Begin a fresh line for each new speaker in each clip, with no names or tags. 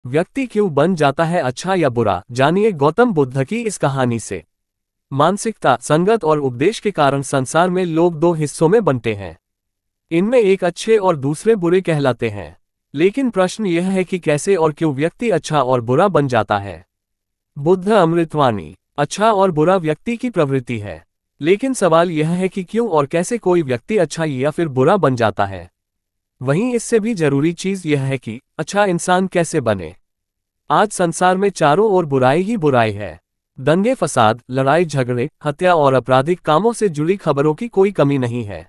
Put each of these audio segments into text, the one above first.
व्यक्ति क्यों बन जाता है अच्छा या बुरा, जानिए गौतम बुद्ध की इस कहानी से। मानसिकता, संगत और उपदेश के कारण संसार में लोग दो हिस्सों में बनते हैं। इनमें एक अच्छे और दूसरे बुरे कहलाते हैं। लेकिन प्रश्न यह है कि कैसे और क्यों व्यक्ति अच्छा और बुरा बन जाता है। बुद्ध अमृतवाणी। अच्छा और बुरा व्यक्ति की प्रवृत्ति है, लेकिन सवाल यह है कि क्यों और कैसे कोई व्यक्ति अच्छा या फिर बुरा बन जाता है। वहीं इससे भी जरूरी चीज यह है कि अच्छा इंसान कैसे बने। आज संसार में चारों ओर बुराई ही बुराई है। दंगे फसाद, लड़ाई झगड़े, हत्या और आपराधिक कामों से जुड़ी खबरों की कोई कमी नहीं है।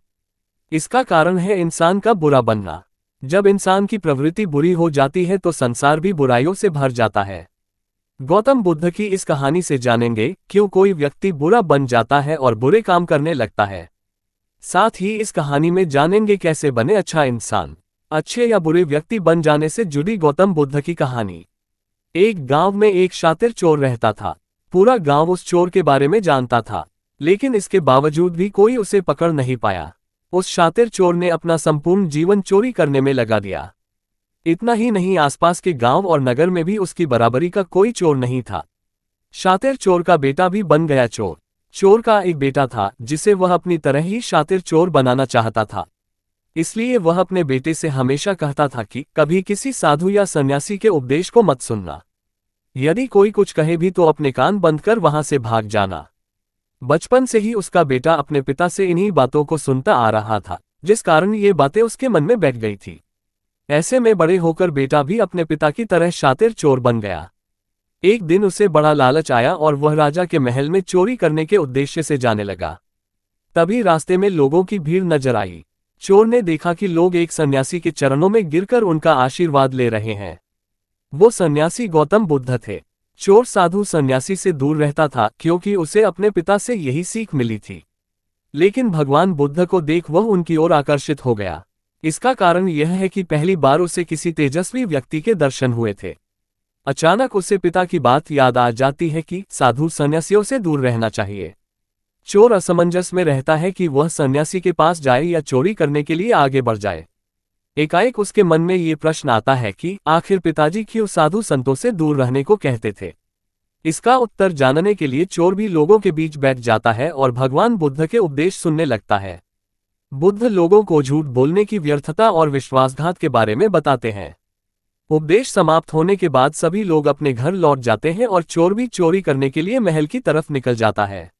इसका कारण है इंसान का बुरा बनना। जब इंसान की प्रवृत्ति बुरी हो जाती है तो संसार भी बुराइयों से भर जाता है। गौतम बुद्ध की इस कहानी से जानेंगे क्यों कोई व्यक्ति बुरा बन जाता है और बुरे काम करने लगता है। साथ ही इस कहानी में जानेंगे कैसे बने अच्छा इंसान। अच्छे या बुरे व्यक्ति बन जाने से जुड़ी गौतम बुद्ध की कहानी। एक गांव में एक शातिर चोर रहता था। पूरा गांव उस चोर के बारे में जानता था, लेकिन इसके बावजूद भी कोई उसे पकड़ नहीं पाया। उस शातिर चोर ने अपना संपूर्ण जीवन चोरी करने में लगा दिया। इतना ही नहीं, आसपास के गांव और नगर में भी उसकी बराबरी का कोई चोर नहीं था। शातिर चोर का बेटा भी बन गया चोर। चोर का एक बेटा था जिसे वह अपनी तरह ही शातिर चोर बनाना चाहता था। इसलिए वह अपने बेटे से हमेशा कहता था कि कभी किसी साधु या सन्यासी के उपदेश को मत सुनना। यदि कोई कुछ कहे भी तो अपने कान बंद कर वहां से भाग जाना। बचपन से ही उसका बेटा अपने पिता से इन्हीं बातों को सुनता आ रहा था, जिस कारण ये बातें उसके मन में बैठ गई थी। ऐसे में बड़े होकर बेटा भी अपने पिता की तरह शातिर चोर बन गया। एक दिन उसे बड़ा लालच आया और वह राजा के महल में चोरी करने के उद्देश्य से जाने लगा। तभी रास्ते में लोगों की भीड़ नजर आई। चोर ने देखा कि लोग एक सन्यासी के चरणों में गिरकर उनका आशीर्वाद ले रहे हैं। वो सन्यासी गौतम बुद्ध थे। चोर साधु सन्यासी से दूर रहता था क्योंकि उसे अपने पिता से यही सीख मिली थी। लेकिन भगवान बुद्ध को देख वह उनकी ओर आकर्षित हो गया। इसका कारण यह है कि पहली बार उसे किसी तेजस्वी व्यक्ति के दर्शन हुए थे। अचानक उसे पिता की बात याद आ जाती है कि साधु सन्यासियों से दूर रहना चाहिए। चोर असमंजस में रहता है कि वह सन्यासी के पास जाए या चोरी करने के लिए आगे बढ़ जाए। एकाएक उसके मन में ये प्रश्न आता है कि आखिर पिताजी क्यों साधु संतों से दूर रहने को कहते थे। इसका उत्तर जानने के लिए चोर भी लोगों के बीच बैठ जाता है और भगवान बुद्ध के उपदेश सुनने लगता है। बुद्ध लोगों को झूठ बोलने की व्यर्थता और विश्वासघात के बारे में बताते हैं। उपदेश समाप्त होने के बाद सभी लोग अपने घर लौट जाते हैं और चोर भी चोरी करने के लिए महल की तरफ निकल जाता है।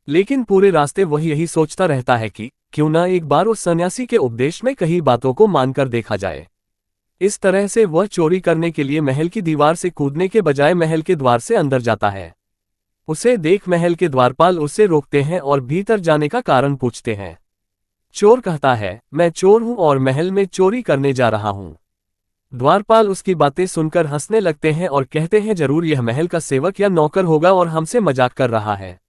लेकिन पूरे रास्ते वह यही सोचता रहता है कि क्यों न एक बार उस सन्यासी के उपदेश में कही बातों को मानकर देखा जाए। इस तरह से वह चोरी करने के लिए महल की दीवार से कूदने के बजाय महल के द्वार से अंदर जाता है। उसे देख महल के द्वारपाल उसे रोकते हैं और भीतर जाने का कारण पूछते हैं। चोर कहता है, मैं चोर हूं और महल में चोरी करने जा रहा हूं। द्वारपाल उसकी बातें सुनकर हंसने लगते हैं और कहते हैं जरूर यह महल का सेवक या नौकर होगा और हमसे मजाक कर रहा है।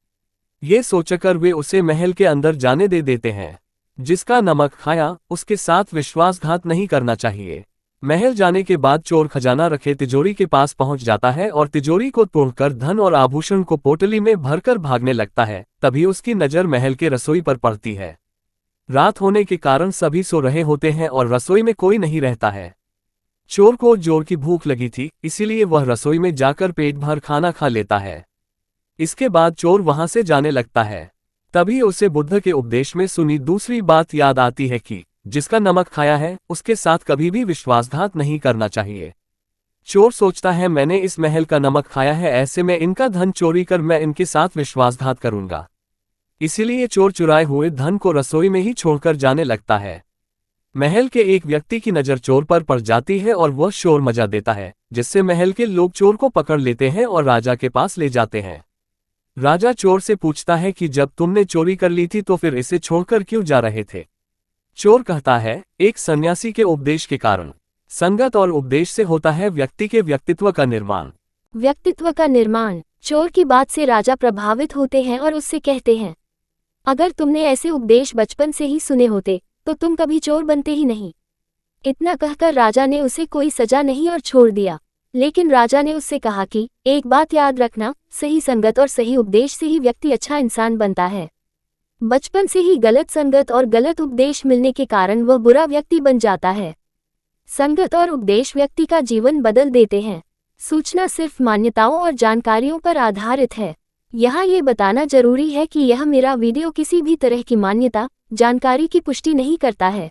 ये सोचकर वे उसे महल के अंदर जाने दे देते हैं। जिसका नमक खाया उसके साथ विश्वासघात नहीं करना चाहिए। महल जाने के बाद चोर खजाना रखे तिजोरी के पास पहुंच जाता है और तिजोरी को तोड़कर धन और आभूषण को पोटली में भरकर भागने लगता है। तभी उसकी नजर महल के रसोई पर पड़ती है। रात होने के कारण सभी सो रहे होते हैं और रसोई में कोई नहीं रहता है। चोर को जोर की भूख लगी थी, इसीलिए वह रसोई में जाकर पेट भर खाना खा लेता है। इसके बाद चोर वहां से जाने लगता है। तभी उसे बुद्ध के उपदेश में सुनी दूसरी बात याद आती है कि जिसका नमक खाया है उसके साथ कभी भी विश्वासघात नहीं करना चाहिए। चोर सोचता है मैंने इस महल का नमक खाया है, ऐसे में इनका धन चोरी कर मैं इनके साथ विश्वासघात करूंगा। इसीलिए चोर चुराए हुए धन को रसोई में ही छोड़कर जाने लगता है। महल के एक व्यक्ति की नजर चोर पर पड़ जाती है और वह शोर मचा देता है, जिससे महल के लोग चोर को पकड़ लेते हैं और राजा के पास ले जाते हैं। राजा चोर से पूछता है कि जब तुमने चोरी कर ली थी तो फिर इसे छोड़कर क्यों जा रहे थे। चोर कहता है, एक सन्यासी के उपदेश के कारण। संगत और उपदेश से होता है व्यक्ति के व्यक्तित्व का निर्माण।
व्यक्तित्व का निर्माण। चोर की बात से राजा प्रभावित होते हैं और उससे कहते हैं, अगर तुमने ऐसे उपदेश बचपन से ही सुने होते तो तुम कभी चोर बनते ही नहीं। इतना कहकर राजा ने उसे कोई सजा नहीं और छोड़ दिया। लेकिन राजा ने उससे कहा कि एक बात याद रखना, सही संगत और सही उपदेश से ही व्यक्ति अच्छा इंसान बनता है। बचपन से ही गलत संगत और गलत उपदेश मिलने के कारण वह बुरा व्यक्ति बन जाता है। संगत और उपदेश व्यक्ति का जीवन बदल देते हैं। सूचना सिर्फ मान्यताओं और जानकारियों पर आधारित है। यहाँ ये बताना जरूरी है कि यह मेरा वीडियो किसी भी तरह की मान्यता, जानकारी की पुष्टि नहीं करता है।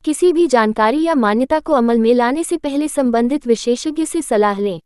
किसी भी जानकारी या मान्यता को अमल में लाने से पहले संबंधित विशेषज्ञ से सलाह लें।